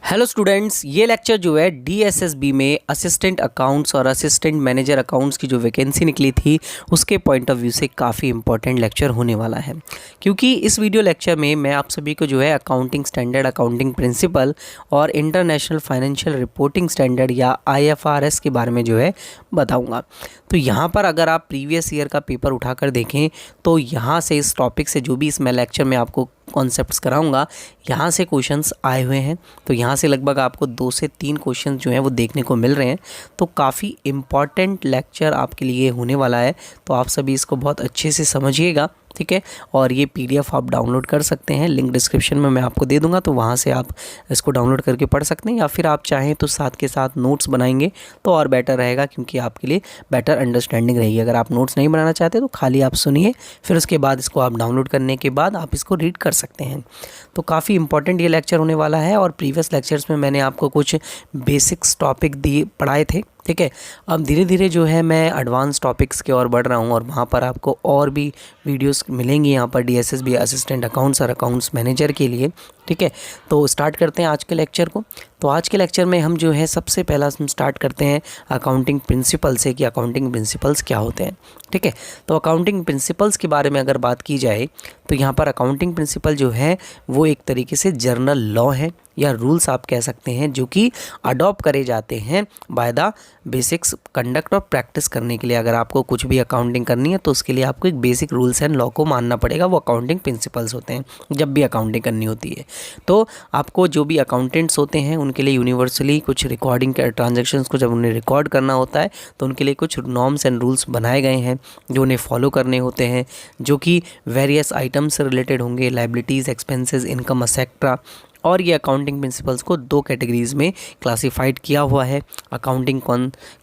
Hello students, ये lecture जो है डीएसएसबी में असिस्टेंट अकाउंट्स और असिस्टेंट मैनेजर अकाउंट्स की जो वैकेंसी निकली थी उसके पॉइंट ऑफ व्यू से काफ़ी इंपॉर्टेंट लेक्चर होने वाला है। क्योंकि इस वीडियो लेक्चर में मैं आप सभी को जो है अकाउंटिंग स्टैंडर्ड, अकाउंटिंग प्रिंसिपल और इंटरनेशनल फाइनेंशियल रिपोर्टिंग स्टैंडर्ड या आईएफआरएस के बारे में जो है बताऊँगा। तो यहाँ पर अगर आप प्रीवियस ईयर का पेपर उठाकर देखें तो यहाँ से इस टॉपिक से जो भी इसमें लेक्चर में आपको कॉन्सेप्ट्स कराऊंगा यहाँ से क्वेश्चंस आए हुए हैं। तो यहाँ से लगभग आपको 2 से 3 क्वेश्चन जो हैं वो देखने को मिल रहे हैं। तो काफ़ी इम्पॉर्टेंट लेक्चर आपके लिए होने वाला है, तो आप सभी इसको बहुत अच्छे से समझिएगा, ठीक है। और ये पीडीएफ आप डाउनलोड कर सकते हैं, लिंक डिस्क्रिप्शन में मैं आपको दे दूंगा, तो वहाँ से आप इसको डाउनलोड करके पढ़ सकते हैं, या फिर आप चाहें तो साथ के साथ नोट्स बनाएंगे तो और बेटर रहेगा, क्योंकि आपके लिए बेटर अंडरस्टैंडिंग रहेगी। अगर आप नोट्स नहीं बनाना चाहते तो खाली आप सुनिए, फिर उसके बाद इसको आप डाउनलोड करने के बाद आप इसको रीड कर सकते हैं। तो काफ़ी इंपॉर्टेंट ये लेक्चर होने वाला है। और प्रीवियस लेक्चर्स में मैंने आपको कुछ बेसिक्स टॉपिक पढ़ाए थे, ठीक है। अब धीरे धीरे जो है मैं एडवांस टॉपिक्स की ओर बढ़ रहा हूँ और वहाँ पर आपको और भी वीडियोस मिलेंगी यहाँ पर डीएसएसबी असिस्टेंट अकाउंट्स और अकाउंट्स मैनेजर के लिए, ठीक है। तो स्टार्ट करते हैं आज के लेक्चर को। तो आज के लेक्चर में हम जो है सबसे पहला हम स्टार्ट करते हैं अकाउंटिंग प्रिंसिपल से, कि अकाउंटिंग प्रिंसिपल्स क्या होते हैं, ठीक है। तो अकाउंटिंग प्रिंसिपल्स के बारे में अगर बात की जाए तो यहाँ पर अकाउंटिंग प्रिंसिपल जो है वो एक तरीके से जर्नल लॉ है या रूल्स आप कह सकते हैं, जो कि अडॉप्ट करे जाते हैं बाय द बेसिक्स कंडक्ट और प्रैक्टिस करने के लिए। अगर आपको कुछ भी अकाउंटिंग करनी है तो उसके लिए आपको एक बेसिक रूल्स एंड लॉ को मानना पड़ेगा, वो अकाउंटिंग प्रिंसिपल्स होते हैं जब भी अकाउंटिंग करनी होती है। तो आपको जो भी अकाउंटेंट्स होते हैं उनके लिए यूनिवर्सली कुछ रिकॉर्डिंग ट्रांजेक्शन्स को जब उन्हें रिकॉर्ड करना होता है तो उनके लिए कुछ नॉर्म्स एंड रूल्स बनाए गए हैं जो उन्हें फॉलो करने होते हैं, जो कि वेरियस आइटम्स से रिलेटेड होंगे, लाइबिलिटीज़, एक्सपेंसेस, इनकम एक्सेट्रा। और ये अकाउंटिंग प्रिंसिपल्स को 2 कैटेगरीज में क्लासिफाइड किया हुआ है, अकाउंटिंग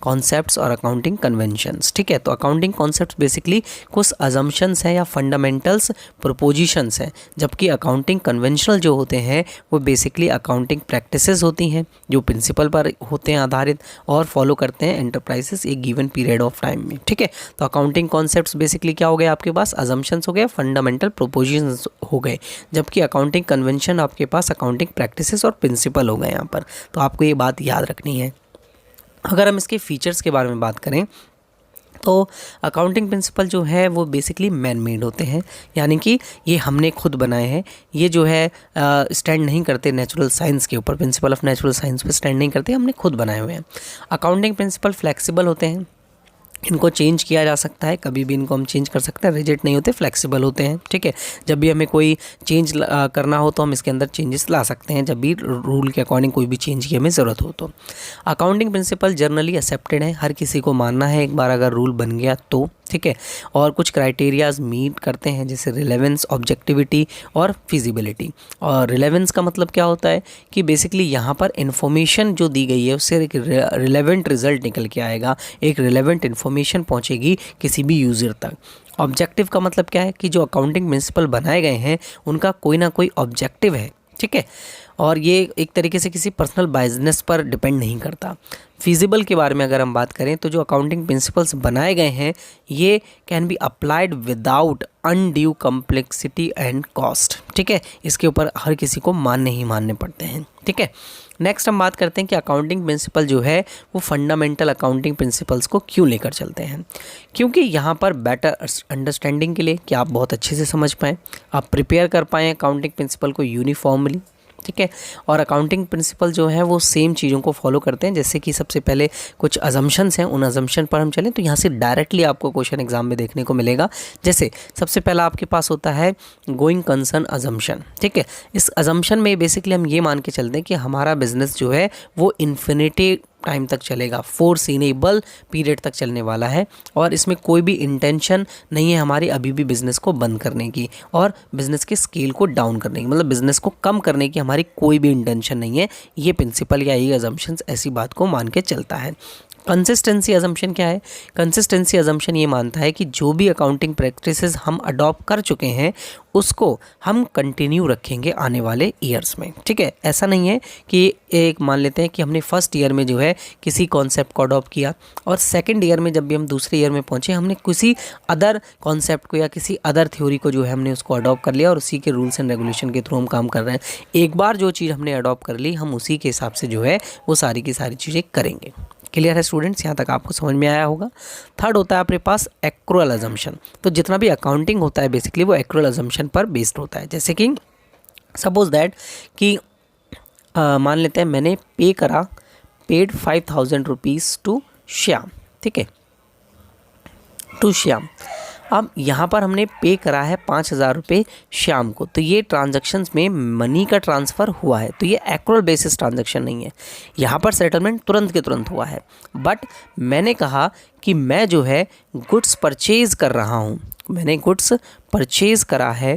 कॉन्सेप्ट्स और अकाउंटिंग कन्वेंशंस, ठीक है। तो अकाउंटिंग कॉन्सेप्ट्स बेसिकली कुछ अजम्पशंस हैं या फंडामेंटल्स प्रोपोजिशंस हैं, जबकि अकाउंटिंग कन्वेंशनल जो होते हैं वो बेसिकली अकाउंटिंग प्रैक्टिसेस होती हैं जो प्रिंसिपल पर होते हैं आधारित और फॉलो करते हैं एंटरप्राइजेस एक गिवन पीरियड ऑफ टाइम में, ठीक है। तो अकाउंटिंग कॉन्सेप्ट्स बेसिकली क्या हो गए आपके पास, अजम्पशंस हो गए, फंडामेंटल प्रोपोजिशंस हो गए, जबकि अकाउंटिंग कन्वेंशन आपके पास अकाउंटिंग प्रैक्टिसेस और प्रिंसिपल हो गए यहाँ पर। तो आपको ये बात याद रखनी है। अगर हम इसके फीचर्स के बारे में बात करें तो अकाउंटिंग प्रिंसिपल जो है वो बेसिकली मैन मेड होते हैं, यानी कि ये हमने खुद बनाए हैं। ये जो है स्टैंड नहीं करते नेचुरल साइंस के ऊपर, प्रिंसिपल ऑफ नेचुरल साइंस पे स्टैंड नहीं करते, हमने खुद बनाए हुए हैं। अकाउंटिंग प्रिंसिपल फ्लेक्सिबल होते हैं, इनको चेंज किया जा सकता है, कभी भी इनको हम चेंज कर सकते हैं, रिजिड नहीं होते, फ्लेक्सिबल होते हैं, ठीक है। जब भी हमें कोई चेंज करना हो तो हम इसके अंदर चेंजेस ला सकते हैं, जब भी रूल के अकॉर्डिंग कोई भी चेंज की हमें ज़रूरत हो तो। अकाउंटिंग प्रिंसिपल जनरली एक्सेप्टेड है, हर किसी को मानना है एक बार अगर रूल बन गया तो, ठीक है। और कुछ क्राइटेरियाज मीट करते हैं, जैसे रिलेवेंस, ऑब्जेक्टिविटी और फिजिबिलिटी। और रिलेवेंस का मतलब क्या होता है कि बेसिकली यहाँ पर इन्फॉर्मेशन जो दी गई है उससे एक रिलेवेंट रिजल्ट निकल के आएगा, एक रिलेवेंट इन्फॉर्मेशन पहुँचेगी किसी भी यूज़र तक। ऑब्जेक्टिव का मतलब क्या है कि जो अकाउंटिंग प्रिंसिपल बनाए गए हैं उनका कोई ना कोई ऑब्जेक्टिव है, ठीक है। और ये एक तरीके से किसी पर्सनल बिजनेस पर डिपेंड नहीं करता। फिजिबल के बारे में अगर हम बात करें तो जो अकाउंटिंग प्रिंसिपल्स बनाए गए हैं ये can be applied without undue complexity and cost, ठीक है। इसके ऊपर हर किसी को मानने ही मानने पड़ते हैं, ठीक है। नेक्स्ट हम बात करते हैं कि अकाउंटिंग प्रिंसिपल जो है वो फंडामेंटल अकाउंटिंग प्रिंसिपल्स को क्यों लेकर चलते हैं, क्योंकि यहाँ पर बेटर अंडरस्टैंडिंग के लिए कि आप बहुत अच्छे से समझ पाएँ, आप प्रिपेयर कर पाएँ अकाउंटिंग प्रिंसिपल को यूनिफॉर्मली, ठीक है। और अकाउंटिंग प्रिंसिपल जो है वो सेम चीज़ों को फॉलो करते हैं, जैसे कि सबसे पहले कुछ अजम्पशंस हैं, उन अजम्पशन पर हम चलें तो यहाँ से डायरेक्टली आपको क्वेश्चन एग्जाम में देखने को मिलेगा। जैसे सबसे पहला आपके पास होता है गोइंग कंसर्न अजम्पशन, ठीक है। इस अजम्पशन में बेसिकली हम ये मान के चलते हैं कि हमारा बिजनेस जो है वो इन्फिनिटी टाइम तक चलेगा, फोरसीनेबल पीरियड तक चलने वाला है, और इसमें कोई भी इंटेंशन नहीं है हमारी अभी भी बिज़नेस को बंद करने की और बिज़नेस के स्केल को डाउन करने की, मतलब बिज़नेस को कम करने की हमारी कोई भी इंटेंशन नहीं है। ये प्रिंसिपल या ये अजम्पशंस ऐसी बात को मान के चलता है। कंसिस्टेंसी अजम्पशन क्या है? कंसिस्टेंसी अजम्पशन ये मानता है कि जो भी अकाउंटिंग प्रैक्टिसेस हम अडॉप्ट कर चुके हैं उसको हम कंटिन्यू रखेंगे आने वाले ईयर्स में, ठीक है। ऐसा नहीं है कि एक मान लेते हैं कि हमने फर्स्ट ईयर में जो है किसी कॉन्सेप्ट को अडॉप्ट किया और सेकंड ईयर में जब भी हम दूसरे ईयर में पहुंचे हमने किसी अदर कॉन्सेप्ट को या किसी अदर थ्योरी को जो है हमने उसको अडॉप्ट कर लिया और उसी के रूल्स एंड रेगुलेशन के थ्रू हम काम कर रहे हैं। एक बार जो चीज़ हमने अडॉप्ट कर ली हम उसी के हिसाब से जो है वो सारी की सारी चीज़ें करेंगे। क्लियर है स्टूडेंट्स? यहाँ तक आपको समझ में आया होगा। थर्ड होता है अपने पास एक्रुअल अजम्पशन। तो जितना भी अकाउंटिंग होता है बेसिकली वो एक्रुअल अजम्पशन पर बेस्ड होता है। जैसे कि सपोज दैट कि मान लेते हैं मैंने पेड 5000 रुपीज़ टू श्याम, ठीक है, टू श्याम। अब यहाँ पर हमने पे करा है 5000 रुपये श्याम को, तो ये ट्रांजैक्शंस में मनी का ट्रांसफ़र हुआ है, तो ये एक्रुअल बेसिस ट्रांजैक्शन नहीं है। यहाँ पर सेटलमेंट तुरंत के तुरंत हुआ है, बट मैंने कहा कि मैं जो है गुड्स परचेज़ कर रहा हूँ, मैंने गुड्स परचेज़ करा है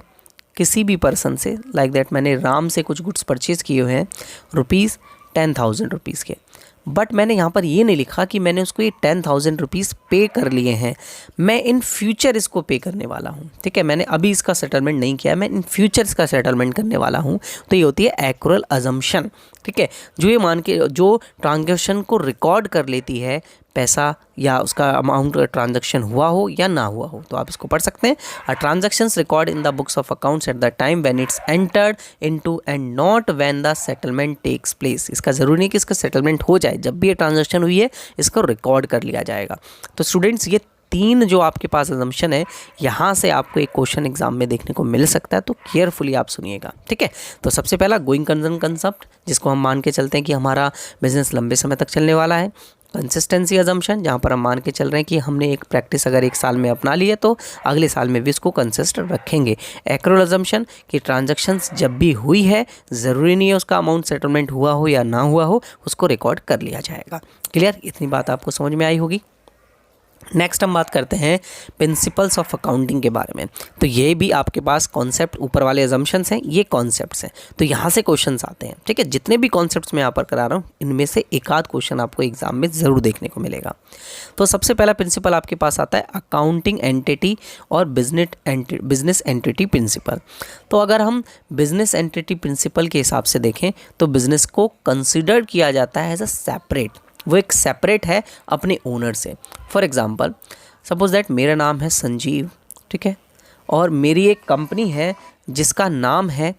किसी भी पर्सन से, लाइक दैट मैंने राम से कुछ गुड्स परचेज़ किए हुए हैं ₹10,000 रुपीज़ के, बट मैंने यहाँ पर ये नहीं लिखा कि मैंने उसको ये 10,000 रुपीज़ पे कर लिए हैं, मैं इन फ्यूचर इसको पे करने वाला हूँ, ठीक है। मैंने अभी इसका सेटलमेंट नहीं किया, मैं इन फ्यूचर इसका सेटलमेंट करने वाला हूँ। तो ये होती है एक्रुअल अजम्पशन, ठीक है, जो ये मान के जो ट्रांजैक्शन को रिकॉर्ड कर लेती है, पैसा या उसका अमाउंट ट्रांजैक्शन हुआ हो या ना हुआ हो। तो आप इसको पढ़ सकते हैं, a transactions record in the books of accounts at the time when it's entered into and not when the settlement takes place. इसका ज़रूरी नहीं कि इसका सेटलमेंट हो जाए, जब भी ये ट्रांजैक्शन हुई है इसको रिकॉर्ड कर लिया जाएगा। तो स्टूडेंट्स ये तीन जो आपके पास अजम्पशन है, यहाँ से आपको एक क्वेश्चन एग्जाम में देखने को मिल सकता है, तो केयरफुली आप सुनिएगा, ठीक है। तो सबसे पहला गोइंग कंसर्न कंसेप्ट, जिसको हम मान के चलते हैं कि हमारा बिजनेस लंबे समय तक चलने वाला है। कंसिस्टेंसी अजम्पशन, जहाँ पर हम मान के चल रहे हैं कि हमने एक प्रैक्टिस अगर एक साल में अपना ली है तो अगले साल में भी इसको कंसिस्टेंट रखेंगे। एक्रुअल अजम्पशन कि ट्रांजैक्शंस जब भी हुई है, ज़रूरी नहीं है उसका अमाउंट सेटलमेंट हुआ हो या ना हुआ हो, उसको रिकॉर्ड कर लिया जाएगा। क्लियर? इतनी बात आपको समझ में आई होगी। नेक्स्ट हम बात करते हैं प्रिंसिपल्स ऑफ अकाउंटिंग के बारे में। तो ये भी आपके पास कॉन्सेप्ट, ऊपर वाले अजम्पशंस हैं, ये कॉन्सेप्ट्स हैं, तो यहाँ से क्वेश्चंस आते हैं, ठीक है। जितने भी कॉन्सेप्ट्स मैं यहाँ पर करा रहा हूँ इनमें से एक आध क्वेश्चन आपको एग्जाम में ज़रूर देखने को मिलेगा। तो सबसे पहला प्रिंसिपल आपके पास आता है अकाउंटिंग एंटिटी और बिजनेस एंटिटी प्रिंसिपल। तो अगर हम बिजनेस एंटिटी प्रिंसिपल के हिसाब से देखें तो बिजनेस को कंसिडर किया जाता है एज अ सेपरेट, वो एक सेपरेट है अपने ओनर से। फॉर एग्ज़ाम्पल सपोज दैट मेरा नाम है संजीव, ठीक है, और मेरी एक कंपनी है जिसका नाम है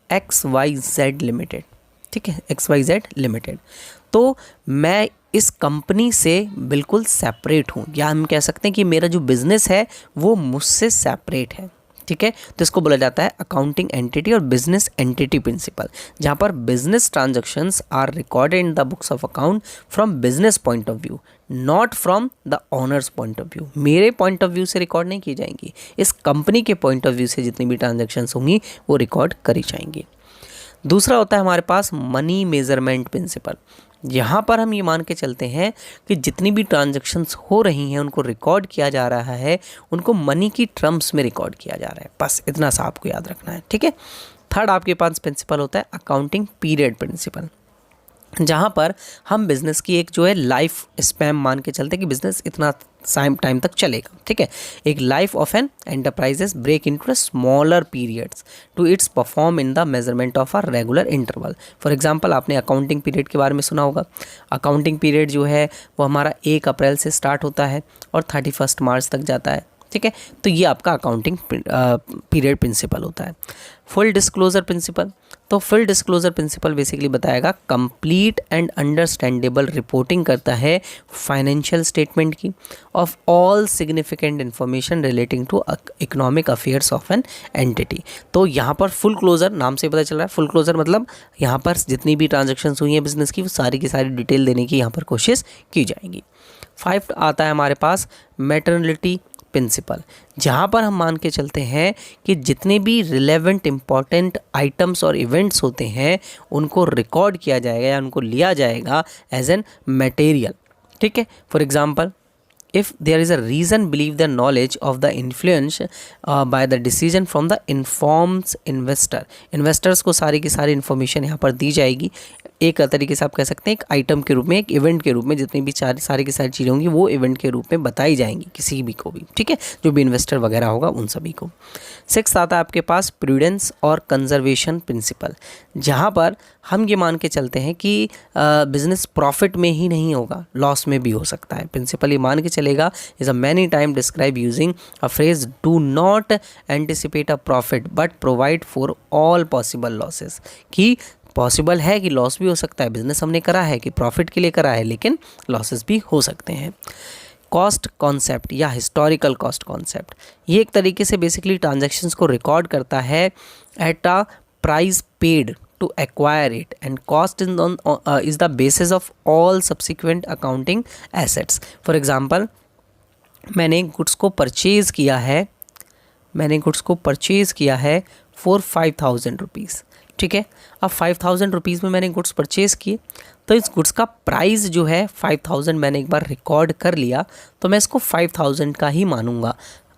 XYZ लिमिटेड, ठीक है, XYZ लिमिटेड। तो मैं इस कंपनी से बिल्कुल सेपरेट हूँ, या हम कह सकते हैं कि मेरा जो बिज़नेस है वो मुझसे सेपरेट है, ठीक है। तो इसको बोला जाता है अकाउंटिंग एंटिटी और बिजनेस एंटिटी प्रिंसिपल, जहाँ पर business transactions are recorded in the books of account from business point of view, not from the owners point of view. मेरे पॉइंट ऑफ व्यू से रिकॉर्ड नहीं की जाएंगी, इस कंपनी के पॉइंट ऑफ व्यू से जितनी भी ट्रांजैक्शंस होंगी वो रिकॉर्ड करी जाएंगी। दूसरा होता है हमारे पास मनी मेजरमेंट प्रिंसिपल। यहाँ पर हम ये मान के चलते हैं कि जितनी भी ट्रांजैक्शंस हो रही हैं उनको रिकॉर्ड किया जा रहा है, उनको मनी की टर्म्स में रिकॉर्ड किया जा रहा है, बस इतना सा आपको याद रखना है, ठीक है। थर्ड आपके पास प्रिंसिपल होता है अकाउंटिंग पीरियड प्रिंसिपल, जहाँ पर हम बिज़नेस की एक जो है लाइफ स्पैम मान के चलते हैं कि बिज़नेस इतना टाइम तक चलेगा, ठीक है। एक life of an enterprises break into smaller periods to its perform in the measurement of a regular interval. For example आपने अकाउंटिंग पीरियड के बारे में सुना होगा। अकाउंटिंग पीरियड जो है वो हमारा 1 अप्रैल से स्टार्ट होता है और 31 मार्च तक जाता है, ठीक है। तो ये आपका अकाउंटिंग पीरियड प्रिंसिपल होता है। फुल डिस्क्लोजर प्रिंसिपल, तो फुल डिस्क्लोजर प्रिंसिपल बेसिकली बताएगा कंप्लीट एंड अंडरस्टैंडेबल रिपोर्टिंग करता है फाइनेंशियल स्टेटमेंट की of all significant information relating to economic affairs of an entity. तो यहाँ पर फुल क्लोजर नाम से पता चल रहा है, फुल क्लोजर मतलब यहाँ पर जितनी भी ट्रांजेक्शन्स हुई हैं बिजनेस की वो सारी की सारी डिटेल देने की यहाँ पर कोशिश की जाएगी। 5 आता है हमारे पास मैटरनिटी प्रिंसिपल, जहाँ पर हम मान के चलते हैं कि जितने भी रिलेवेंट इम्पॉर्टेंट आइटम्स और इवेंट्स होते हैं उनको रिकॉर्ड किया जाएगा या उनको लिया जाएगा एज एन मटेरियल, ठीक है। For example if there is a reason believe the knowledge of the influence by the decision from the informs investor, investors को सारी की सारी इन्फॉर्मेशन यहाँ पर दी जाएगी एक तरीके से आप कह सकते हैं एक आइटम के रूप में, एक इवेंट के रूप में जितनी भी सारी की सारी चीज़ें होंगी वो इवेंट के रूप में बताई जाएंगी किसी भी को भी, ठीक है, जो भी इन्वेस्टर वगैरह होगा उन सभी को। 6 आता है आपके पास प्रूडेंस और कंजर्वेशन प्रिंसिपल, जहाँ पर हम ये मान के चलते हैं कि बिजनेस प्रॉफिट में ही नहीं होगा, लॉस में भी हो सकता है। प्रिंसिपल ये मान के चलेगा, is a many time describe using a phrase do not anticipate a profit but provide for all possible losses, कि पॉसिबल है कि लॉस भी हो सकता है, बिजनेस हमने करा है कि प्रॉफिट के लिए करा है, लेकिन लॉसेस भी हो सकते हैं। कॉस्ट कॉन्सेप्ट या हिस्टोरिकल कॉस्ट कॉन्सेप्ट, ये एक तरीके से बेसिकली ट्रांजैक्शंस को रिकॉर्ड करता है at a price paid to acquire it and cost is the basis of all subsequent accounting assets. For example, मैंने गुड्स को परचेज़ किया है फॉर 5,000 रुपीज़, ठीक है। अब 5,000 रुपीज़ में मैंने गुड्स परचेज़ किए, तो इस गुड्स का प्राइस जो है 5,000 मैंने एक बार रिकॉर्ड कर लिया, तो मैं इसको 5,000 का ही मानूंगा।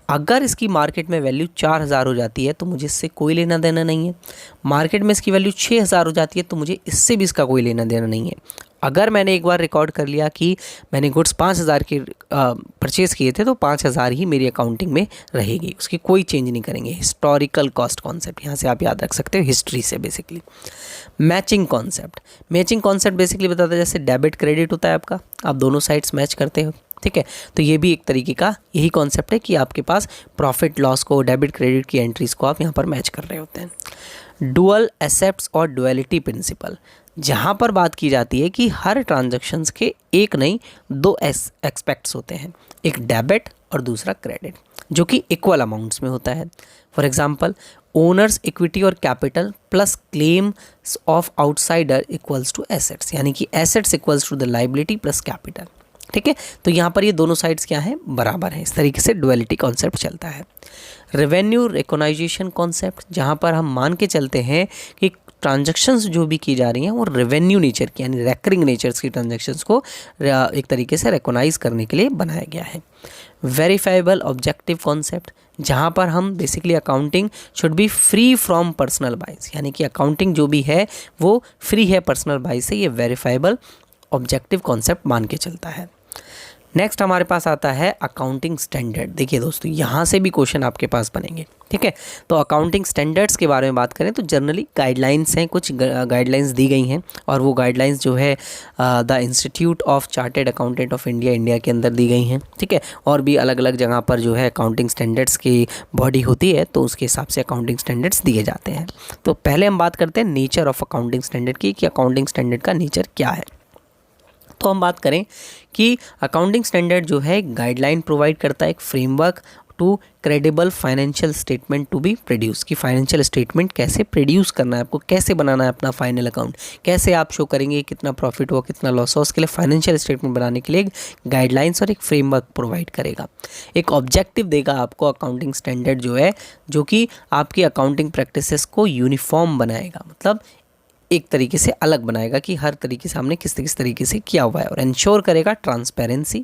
अगर इसकी मार्केट में वैल्यू 4,000 हो जाती है तो मुझे इससे कोई लेना देना नहीं है। मार्केट में इसकी वैल्यू 6,000 हो जाती है तो मुझे इससे भी इसका कोई लेना देना नहीं है। अगर मैंने एक बार रिकॉर्ड कर लिया कि मैंने गुड्स 5,000 के परचेज़ किए थे तो 5,000 ही मेरी अकाउंटिंग में रहेगी, उसकी कोई चेंज नहीं करेंगे। हिस्टोरिकल कॉस्ट कॉन्सेप्ट यहाँ से आप याद रख सकते हो, हिस्ट्री से बेसिकली। मैचिंग कॉन्सेप्ट बेसिकली बताता है जैसे डेबिट क्रेडिट होता है आपका, आप दोनों साइड्स मैच करते हो, ठीक है। तो ये भी एक तरीके का यही कॉन्सेप्ट है कि आपके पास प्रॉफिट लॉस को, डेबिट क्रेडिट की एंट्रीज को आप यहाँ पर मैच कर रहे होते हैं। डुअल एसेप्ट्स और डुअलिटी प्रिंसिपल, जहाँ पर बात की जाती है कि हर ट्रांजैक्शंस के एक नहीं 2 एक्सपेक्ट्स होते हैं, एक डेबिट और दूसरा क्रेडिट, जो कि इक्वल अमाउंट्स में होता है। फॉर एग्जांपल, ओनर्स इक्विटी और capital plus claims of outsider equals to assets, यानी कि assets equals to the liability plus capital, ठीक है। तो यहाँ पर ये दोनों साइड्स क्या हैं, बराबर हैं। इस तरीके से डुअलिटी कॉन्सेप्ट चलता है। रेवेन्यू रिकॉग्नाइजेशन कॉन्सेप्ट, जहाँ पर हम मान के चलते हैं कि ट्रांजैक्शंस जो भी की जा रही हैं वो रेवेन्यू नेचर की, यानी रेकरिंग नेचर्स की ट्रांजैक्शंस को एक तरीके से रिकॉग्नाइज करने के लिए बनाया गया है। वेरीफाइबल ऑब्जेक्टिव कॉन्सेप्ट, जहाँ पर हम basically accounting should be free from personal बाइस, यानी कि अकाउंटिंग जो भी है वो फ्री है पर्सनल बाइस से, ये वेरीफाइबल ऑब्जेक्टिव कॉन्सेप्ट मान के चलता है। नेक्स्ट हमारे पास आता है अकाउंटिंग स्टैंडर्ड। देखिए दोस्तों, यहाँ से भी क्वेश्चन आपके पास बनेंगे, ठीक है। तो अकाउंटिंग स्टैंडर्ड्स के बारे में बात करें तो जनरली गाइडलाइंस हैं, कुछ गाइडलाइंस दी गई हैं, और वो गाइडलाइंस जो है the institute of chartered accountant of India के अंदर दी गई हैं, ठीक है। और भी अलग अलग जगह पर जो है अकाउंटिंग स्टैंडर्ड्स की बॉडी होती है, तो उसके हिसाब से अकाउंटिंग स्टैंडर्ड्स दिए जाते हैं। तो पहले हम बात करते हैं नेचर ऑफ अकाउंटिंग स्टैंडर्ड की, कि अकाउंटिंग स्टैंडर्ड का नेचर क्या है। तो हम बात करें कि अकाउंटिंग स्टैंडर्ड जो है गाइडलाइन प्रोवाइड करता है, एक framework to credible financial statement to be produce, कि फाइनेंशियल स्टेटमेंट कैसे प्रोड्यूस करना है, आपको कैसे बनाना है अपना फाइनल अकाउंट, कैसे आप शो करेंगे कितना प्रॉफिट हुआ कितना लॉस हुआ, उसके लिए फाइनेंशियल स्टेटमेंट बनाने के लिए गाइडलाइंस और एक फ्रेमवर्क प्रोवाइड करेगा। एक ऑब्जेक्टिव देगा आपको अकाउंटिंग स्टैंडर्ड जो है, जो कि आपकी अकाउंटिंग प्रैक्टिसेस को यूनिफॉर्म बनाएगा, मतलब एक तरीके से अलग बनाएगा कि हर तरीके से हमने किस तरीके से किया हुआ है, और इंश्योर करेगा ट्रांसपेरेंसी,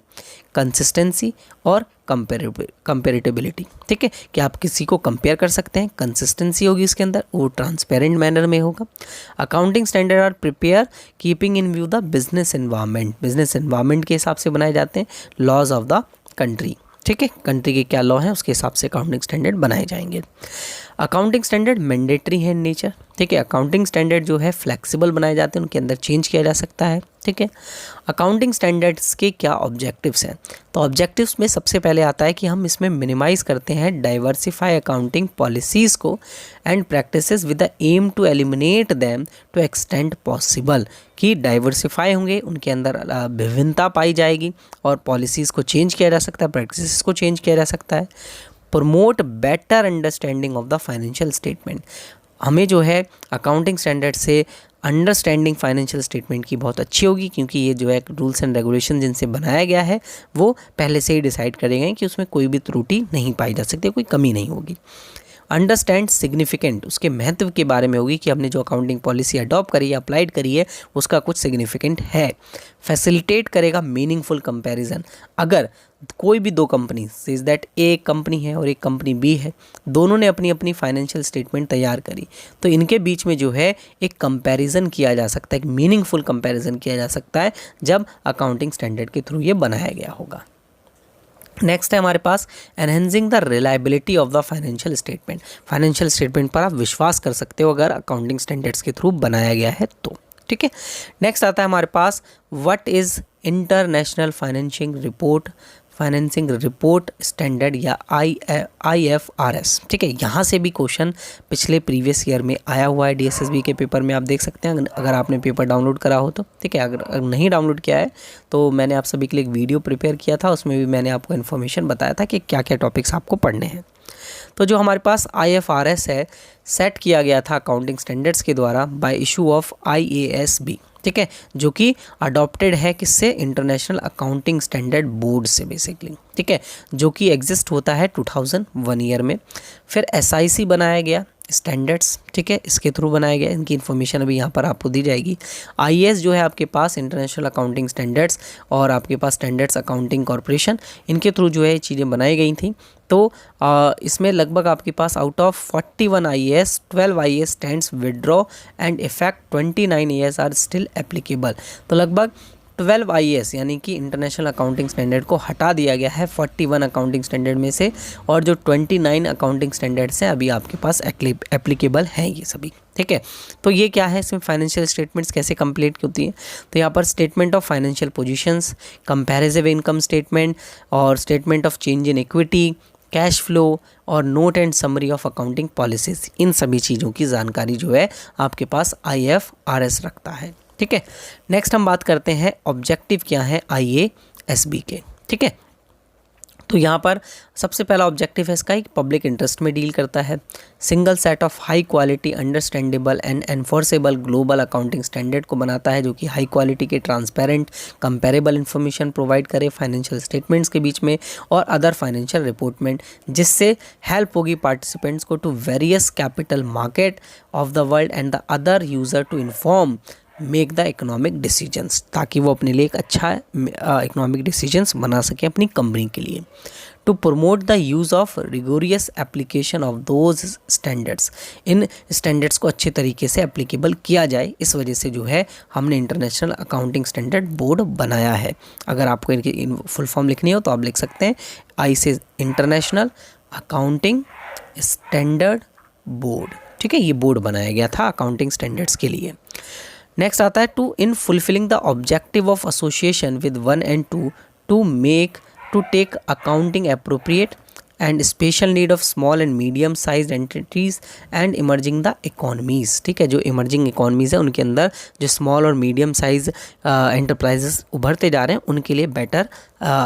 कंसिस्टेंसी और कंपेरेटिबिलिटी, ठीक है, कि आप किसी को कंपेयर कर सकते हैं, कंसिस्टेंसी होगी उसके अंदर, वो ट्रांसपेरेंट मैनर में होगा। Accounting standard are prepare keeping in view the business environment के हिसाब से बनाए जाते हैं, लॉज ऑफ द कंट्री, ठीक है, कंट्री के क्या लॉ हैं उसके हिसाब से अकाउंटिंग स्टैंडर्ड बनाए जाएंगे। अकाउंटिंग स्टैंडर्ड मैंडेटरी है इन नेचर, ठीक है। अकाउंटिंग स्टैंडर्ड जो है फ्लेक्सिबल बनाए जाते हैं, उनके अंदर चेंज किया जा सकता है, ठीक है। अकाउंटिंग स्टैंडर्ड्स के क्या ऑब्जेक्टिव्स हैं, तो ऑब्जेक्टिव्स में सबसे पहले आता है कि हम इसमें मिनिमाइज करते हैं डाइवर्सिफाई अकाउंटिंग पॉलिसीज़ को and practices with the aim to eliminate them to extend possible, कि डाइवर्सिफाई होंगे, उनके अंदर विभिन्नता पाई जाएगी और पॉलिसीज़ को चेंज किया जा सकता है, प्रैक्टिसेस को चेंज किया जा सकता है। Promote better understanding of the financial statement, हमें जो है अकाउंटिंग स्टैंडर्ड से अंडरस्टैंडिंग फाइनेंशियल स्टेटमेंट की बहुत अच्छी होगी, क्योंकि ये जो है रूल्स एंड रेगुलेशन जिनसे बनाया गया है वो पहले से ही डिसाइड करे गए कि उसमें कोई भी त्रुटि नहीं पाई जा सकती, कोई कमी नहीं होगी। अंडरस्टैंड सिग्निफिकेंट, उसके महत्व के बारे में होगी कि हमने जो अकाउंटिंग पॉलिसी अडॉप्ट करी है, अप्लाइड करी है, उसका कुछ सिग्निफिकेंट है। फैसिलिटेट करेगा मीनिंगफुल कंपैरिजन, अगर कोई भी दो कंपनी सेज दैट एक कंपनी है और एक कंपनी बी है, दोनों ने अपनी अपनी फाइनेंशियल स्टेटमेंट तैयार करी, तो इनके बीच में जो है एक कंपैरिजन किया जा सकता है, एक मीनिंगफुल कंपैरिजन किया जा सकता है जब अकाउंटिंग स्टैंडर्ड के थ्रू ये बनाया गया होगा। नेक्स्ट है हमारे पास enhancing the reliability of the financial statement, financial statement पर आप विश्वास कर सकते हो अगर अकाउंटिंग स्टैंडर्ड्स के थ्रू बनाया गया है तो, ठीक है। नेक्स्ट आता है हमारे पास what is international financing report standard या IFRS, ठीक है। यहाँ से भी क्वेश्चन पिछले प्रीवियस ईयर में आया हुआ है DSSB के पेपर में, आप देख सकते हैं अगर आपने पेपर डाउनलोड करा हो तो, ठीक है। अगर नहीं डाउनलोड किया है तो मैंने आप सभी के लिए एक वीडियो प्रिपेयर किया था, उसमें भी मैंने आपको इन्फॉर्मेशन बताया था कि क्या क्या टॉपिक्स आपको पढ़ने हैं। तो जो हमारे पास IFRS है, सेट किया गया था अकाउंटिंग स्टैंडर्ड्स के द्वारा बाय इशू ऑफ IASB, ठीक है, जो कि अडॉप्टेड है किससे, इंटरनेशनल अकाउंटिंग स्टैंडर्ड बोर्ड से बेसिकली, ठीक है, जो कि एग्जिस्ट होता है 2001 ईयर में। फिर SIC बनाया गया स्टैंडर्ड्स, ठीक है, इसके थ्रू बनाया गया, इनकी इन्फॉर्मेशन अभी यहाँ पर आपको दी जाएगी। IAS जो है आपके पास इंटरनेशनल अकाउंटिंग स्टैंडर्ड्स, और आपके पास स्टैंडर्ड्स अकाउंटिंग कॉरपोरेशन, इनके थ्रू जो है ये चीज़ें बनाई गई थी। तो इसमें लगभग आपके पास out of 41 IAS 12 IAS stands withdraw and effect 29 IAS are still applicable. तो लगभग 12 IAS यानी कि इंटरनेशनल अकाउंटिंग स्टैंडर्ड को हटा दिया गया है 41 अकाउंटिंग स्टैंडर्ड में से, और जो 29 अकाउंटिंग स्टैंडर्ड्स हैं अभी आपके पास एप्लीकेबल हैं ये सभी, ठीक है। तो ये क्या है, इसमें फाइनेंशियल स्टेटमेंट्स कैसे कंप्लीट होती हैं, तो यहाँ पर statement of financial positions, comparative income statement, और statement of change in equity, cash flow, और note and summary of accounting policies, इन सभी चीज़ों की जानकारी जो है आपके पास IFRS रखता है, ठीक है। नेक्स्ट हम बात करते हैं ऑब्जेक्टिव क्या है IASB के, ठीक है। तो यहाँ पर सबसे पहला ऑब्जेक्टिव है इसका, एक पब्लिक इंटरेस्ट में डील करता है, single set of high quality understandable and enforceable global accounting standard को बनाता है, जो कि हाई क्वालिटी के ट्रांसपेरेंट कंपेरेबल इन्फॉर्मेशन प्रोवाइड करे फाइनेंशियल स्टेटमेंट्स के बीच में और अदर फाइनेंशियल रिपोर्टमेंट, जिससे हेल्प होगी पार्टिसिपेंट्स को to various capital market of the world and the other user to inform make the economic decisions, ताकि वो अपने लिए एक अच्छा इकोनॉमिक डिसीजंस बना सके अपनी कंपनी के लिए। To promote the use of rigorous application of those standards, इन स्टैंडर्ड्स को अच्छे तरीके से एप्लीकेबल किया जाए, इस वजह से जो है हमने इंटरनेशनल अकाउंटिंग स्टैंडर्ड बोर्ड बनाया है। अगर आपको इनकी फुल फॉर्म लिखनी हो तो आप लिख सकते हैं आई से इंटरनेशनल अकाउंटिंग स्टैंडर्ड बोर्ड, ठीक है। ये बोर्ड बनाया गया था अकाउंटिंग स्टैंडर्ड्स के लिए। नेक्स्ट आता है to in fulfilling the objective of association with 1 and 2 to take accounting appropriate and special need of small and medium size entities and emerging the economies, ठीक है। जो इमर्जिंग इकोनॉमीज़ है उनके अंदर जो स्मॉल और मीडियम साइज एंटरप्राइजेस उभरते जा रहे हैं उनके लिए बेटर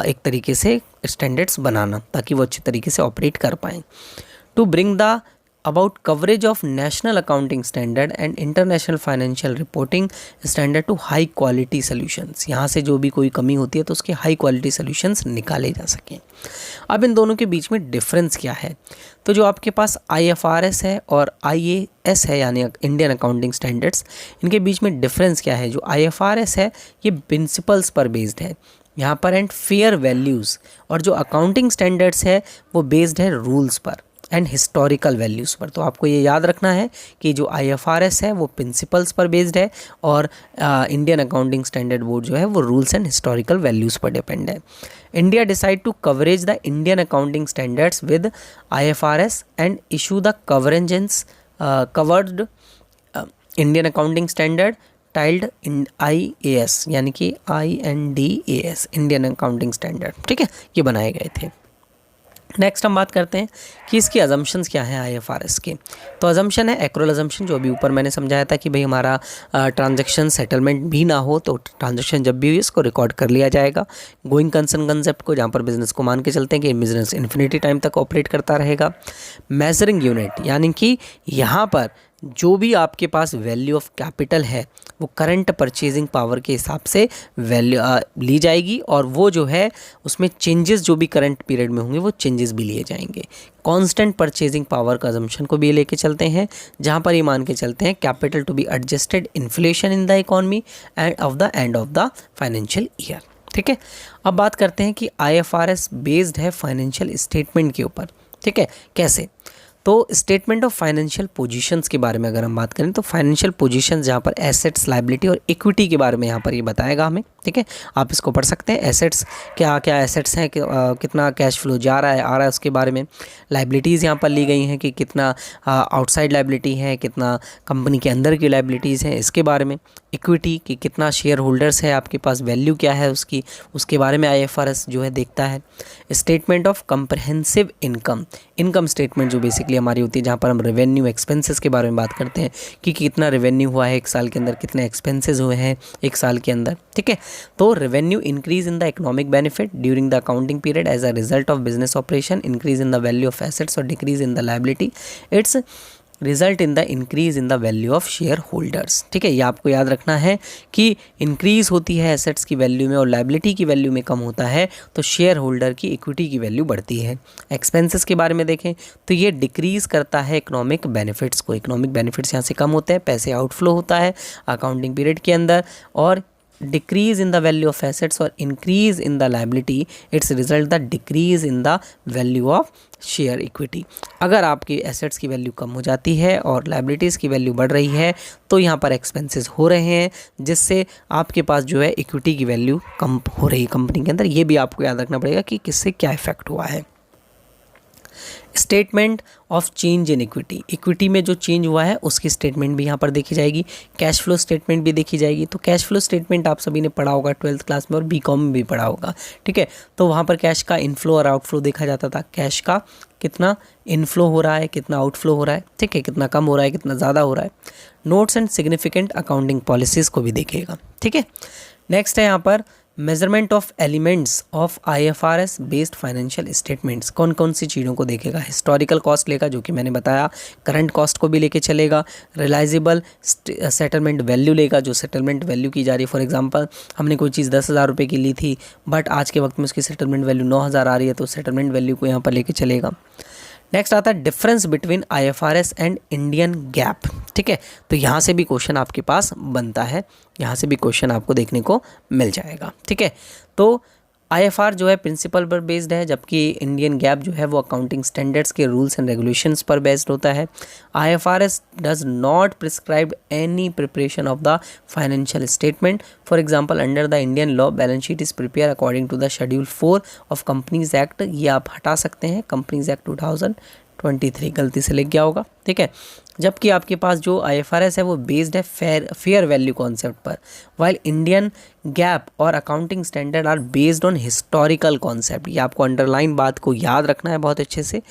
एक तरीके से स्टैंडर्ड्स बनाना, ताकि वो अच्छे तरीके से ऑपरेट कर पाएँ। To bring the about coverage of national accounting standard and international financial reporting standard to high quality solutions, यहाँ से जो भी कोई कमी होती है तो उसके high quality solutions निकाले जा सकें। अब इन दोनों के बीच में डिफरेंस क्या है, तो जो आपके पास IFRS है और IAS है यानी इंडियन अकाउंटिंग स्टैंडर्ड्स, इनके बीच में डिफरेंस क्या है। जो IFRS है ये प्रिंसिपल्स पर बेस्ड है यहाँ पर एंड फेयर वैल्यूज़, और जो अकाउंटिंग स्टैंडर्ड्स है वो बेस्ड है रूल्स पर एंड हिस्टोरिकल वैल्यूज़ पर। तो आपको ये याद रखना है कि जो IFRS है वो प्रिंसिपल्स पर बेस्ड है और इंडियन अकाउंटिंग स्टैंडर्ड बोर्ड जो है वो रूल्स एंड हिस्टोरिकल वैल्यूज़ पर डिपेंड है। India decide to coverage the Indian accounting standards with IFRS and issue the covered Indian accounting standard titled in IAS यानी कि INDAS इंडियन अकाउंटिंग स्टैंडर्ड, ठीक है, ये बनाए गए थे। नेक्स्ट हम बात करते हैं कि इसकी अजम्पशंस क्या है IFRS के। तो अजम्पशन है एक्रुअल अजम्पशन, जो अभी ऊपर मैंने समझाया था कि भाई हमारा ट्रांजैक्शन सेटलमेंट भी ना हो तो ट्रांजैक्शन जब भी हुई इसको रिकॉर्ड कर लिया जाएगा। गोइंग कंसर्न कंसेप्ट को, जहाँ पर बिजनेस को मान के चलते हैं कि बिजनेस इन्फिनिटी टाइम तक ऑपरेट करता रहेगा। मेजरिंग यूनिट यानी कि यहाँ पर जो भी आपके पास वैल्यू ऑफ कैपिटल है वो करंट परचेजिंग पावर के हिसाब से वैल्यू ली जाएगी, और वो जो है उसमें चेंजेस जो भी करंट पीरियड में होंगे वो चेंजेस भी लिए जाएंगे। कांस्टेंट परचेजिंग पावर का अजम्पशन को भी लेके चलते हैं, जहाँ पर ये मान के चलते हैं capital to be adjusted inflation in the economy and of the end of the financial year. ठीक है, अब बात करते हैं कि IFRS बेस्ड है फाइनेंशियल स्टेटमेंट के ऊपर। ठीक है, कैसे? तो स्टेटमेंट ऑफ फाइनेंशियल पोजीशंस के बारे में अगर हम बात करें तो फाइनेंशियल पोजीशंस जहाँ पर एसेट्स, लायबिलिटी और इक्विटी के बारे में यहाँ पर ये बताएगा हमें। ठीक है, आप इसको पढ़ सकते हैं। एसेट्स क्या क्या एसेट्स हैं, कितना कैश फ्लो जा रहा है आ रहा है उसके बारे में। लायबिलिटीज़ यहाँ पर ली गई हैं कि कितना आउटसाइड लायबिलिटी है, कितना कंपनी के अंदर की लायबिलिटीज़ हैं, इसके बारे में। इक्विटी कि कितना शेयर होल्डर्स है आपके पास, वैल्यू क्या है उसकी, उसके बारे में IFRS जो है देखता है। Statement of comprehensive income, income statement जो बेसिकली हमारी होती है, जहाँ पर हम रेवेन्यू एक्सपेंसेस के बारे में बात करते हैं कि कितना रेवेन्यू हुआ है एक साल के अंदर, कितने एक्सपेंसेस हुए हैं एक साल के अंदर। ठीक है, तो revenue increase in the economic benefit during the accounting period as a result of business operation, increase in the value of assets और decrease in the liability, it's result in the increase in the value of shareholders. ठीक है, ये आपको याद रखना है कि increase होती है एसेट्स की वैल्यू में और लायबिलिटी की वैल्यू में कम होता है तो शेयर होल्डर की इक्विटी की वैल्यू बढ़ती है। एक्सपेंसेस के बारे में देखें तो ये डिक्रीज करता है इकोनॉमिक बेनिफिट्स को, इकोनॉमिक बेनिफिट्स यहाँ से कम होते हैं, पैसे आउटफ्लो होता है अकाउंटिंग पीरियड के अंदर, और decrease in the value of assets और increase in the liability, it's result the decrease in the value of share equity. अगर आपकी एसेट्स की वैल्यू कम हो जाती है और लायबिलिटीज़ की वैल्यू बढ़ रही है तो यहाँ पर एक्सपेंसेस हो रहे हैं, जिससे आपके पास जो है इक्विटी की वैल्यू कम हो रही है कंपनी के अंदर। ये भी आपको याद रखना पड़ेगा कि किससे क्या इफेक्ट हुआ है। Statement of change in equity, equity में जो चेंज हुआ है उसकी स्टेटमेंट भी यहाँ पर देखी जाएगी। कैश फ्लो स्टेटमेंट भी देखी जाएगी। तो कैश फ्लो स्टेटमेंट आप सभी ने पढ़ा होगा 12th क्लास में और BCom में भी पढ़ा होगा। ठीक है, तो वहाँ पर कैश का इनफ्लो और आउटफ्लो देखा जाता था, कैश का कितना इनफ्लो हो रहा है, कितना आउटफ्लो हो रहा है। ठीक है, कितना कम हो रहा है, कितना ज़्यादा हो रहा है। Notes and significant accounting policies को भी देखेगा। ठीक है, नेक्स्ट है यहाँ पर measurement of elements of IFRS based financial statements. कौन कौन सी चीज़ों को देखेगा? हिस्टोरिकल कॉस्ट लेगा जो कि मैंने बताया, करंट कॉस्ट को भी लेके चलेगा, रियलाइजेबल सेटलमेंट वैल्यू लेगा, जो सेटलमेंट वैल्यू की जा रही है। फॉर एग्जांपल हमने कोई चीज़ 10,000 रुपये की ली थी बट आज के वक्त में उसकी सेटलमेंट वैल्यू 9,000 आ रही है, तो सेटलमेंट वैल्यू को यहाँ पर लेके चलेगा। नेक्स्ट आता है difference between IFRS and Indian gap. ठीक है, तो यहाँ से भी क्वेश्चन आपके पास बनता है, यहाँ से भी क्वेश्चन आपको देखने को मिल जाएगा। ठीक है, तो IFR जो है प्रिंसिपल पर बेस्ड है, जबकि इंडियन गैप जो है वो अकाउंटिंग स्टैंडर्ड्स के रूल्स एंड रेगुलेशंस पर बेस्ड होता है। IFRS does not prescribe any preparation of the financial statement. For example under the Indian law balance sheet is prepare according to the schedule 4 of companies act. ये आप हटा सकते हैं, companies act 2023 गलती से लिख गया होगा। ठीक है, जबकि आपके पास जो IFRS है वो बेस्ड है फेयर वैल्यू कॉन्सेप्ट पर, वाइल इंडियन गैप और accounting standard are based on historical concept. ये आपको अंडरलाइन बात को याद रखना है बहुत अच्छे से।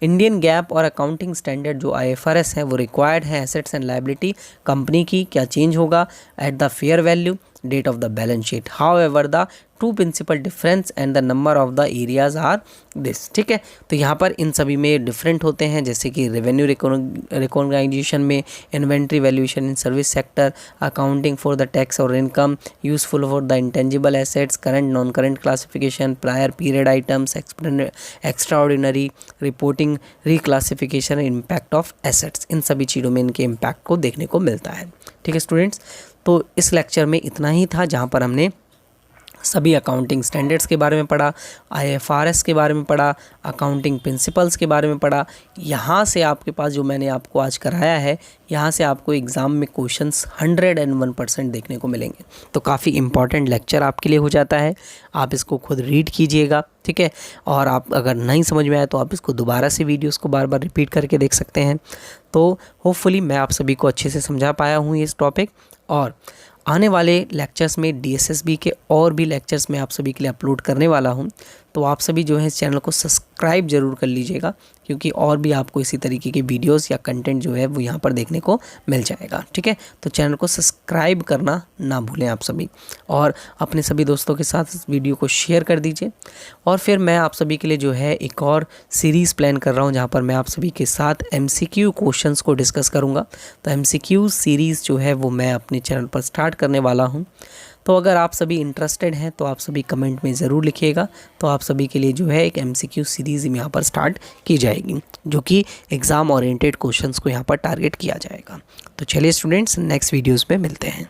इंडियन गैप और अकाउंटिंग स्टैंडर्ड जो IFRS है वो रिक्वायर्ड है एसेट्स एंड लायबिलिटी कंपनी की क्या चेंज होगा at the fair value date of the balance sheet. However the two principal difference and the number of the areas are this. ठीक है, तो यहाँ पर इन सभी में डिफरेंट होते हैं, जैसे कि रेवेन्यू रिकॉग्नाइजेशन में, inventory valuation in service sector, accounting for the tax और income, useful for the intangible assets, current non current classification, prior period items, extraordinary reporting, reclassification, impact of assets. इन सभी चीज़ों में इनके इम्पैक्ट को देखने को मिलता है। ठीक है स्टूडेंट्स, तो इस लेक्चर में इतना ही था, जहाँ पर हमने सभी अकाउंटिंग स्टैंडर्ड्स के बारे में पढ़ा, IFRS के बारे में पढ़ा, अकाउंटिंग प्रिंसिपल्स के बारे में पढ़ा। यहाँ से आपके पास जो मैंने आपको आज कराया है, यहाँ से आपको एग्ज़ाम में क्वेश्चंस 101% देखने को मिलेंगे। तो काफ़ी इंपॉर्टेंट लेक्चर आपके लिए हो जाता है, आप इसको खुद रीड कीजिएगा। ठीक है, और आप अगर नहीं समझ में आए तो आप इसको दोबारा से वीडियोस को बार बार रिपीट करके देख सकते हैं। तो होपफुली मैं आप सभी को अच्छे से समझा पाया हूँ इस टॉपिक, और आने वाले लेक्चर्स में DSSB के और भी लेक्चर्स मैं आप सभी के लिए अपलोड करने वाला हूं। तो आप सभी जो है इस चैनल को सब्सक्राइब ज़रूर कर लीजिएगा, क्योंकि और भी आपको इसी तरीके के वीडियोस या कंटेंट जो है वो यहाँ पर देखने को मिल जाएगा। ठीक है, तो चैनल को सब्सक्राइब करना ना भूलें आप सभी, और अपने सभी दोस्तों के साथ इस वीडियो को शेयर कर दीजिए। और फिर मैं आप सभी के लिए जो है एक और सीरीज़ प्लान कर रहा हूँ, जहाँ पर मैं आप सभी के साथ MCQ क्वेश्चंस को डिस्कस करूँगा। तो MCQ सीरीज़ जो है वो मैं अपने चैनल पर स्टार्ट करने वाला हूँ। तो अगर आप सभी इंटरेस्टेड हैं तो आप सभी कमेंट में ज़रूर लिखिएगा। तो आप सभी के लिए जो है एक MCQ सीरीज़ यहाँ पर स्टार्ट की जाएगी, जो कि एग्ज़ाम ओरिएंटेड क्वेश्चंस को यहाँ पर टारगेट किया जाएगा। तो चलिए स्टूडेंट्स, नेक्स्ट वीडियोज़ में मिलते हैं।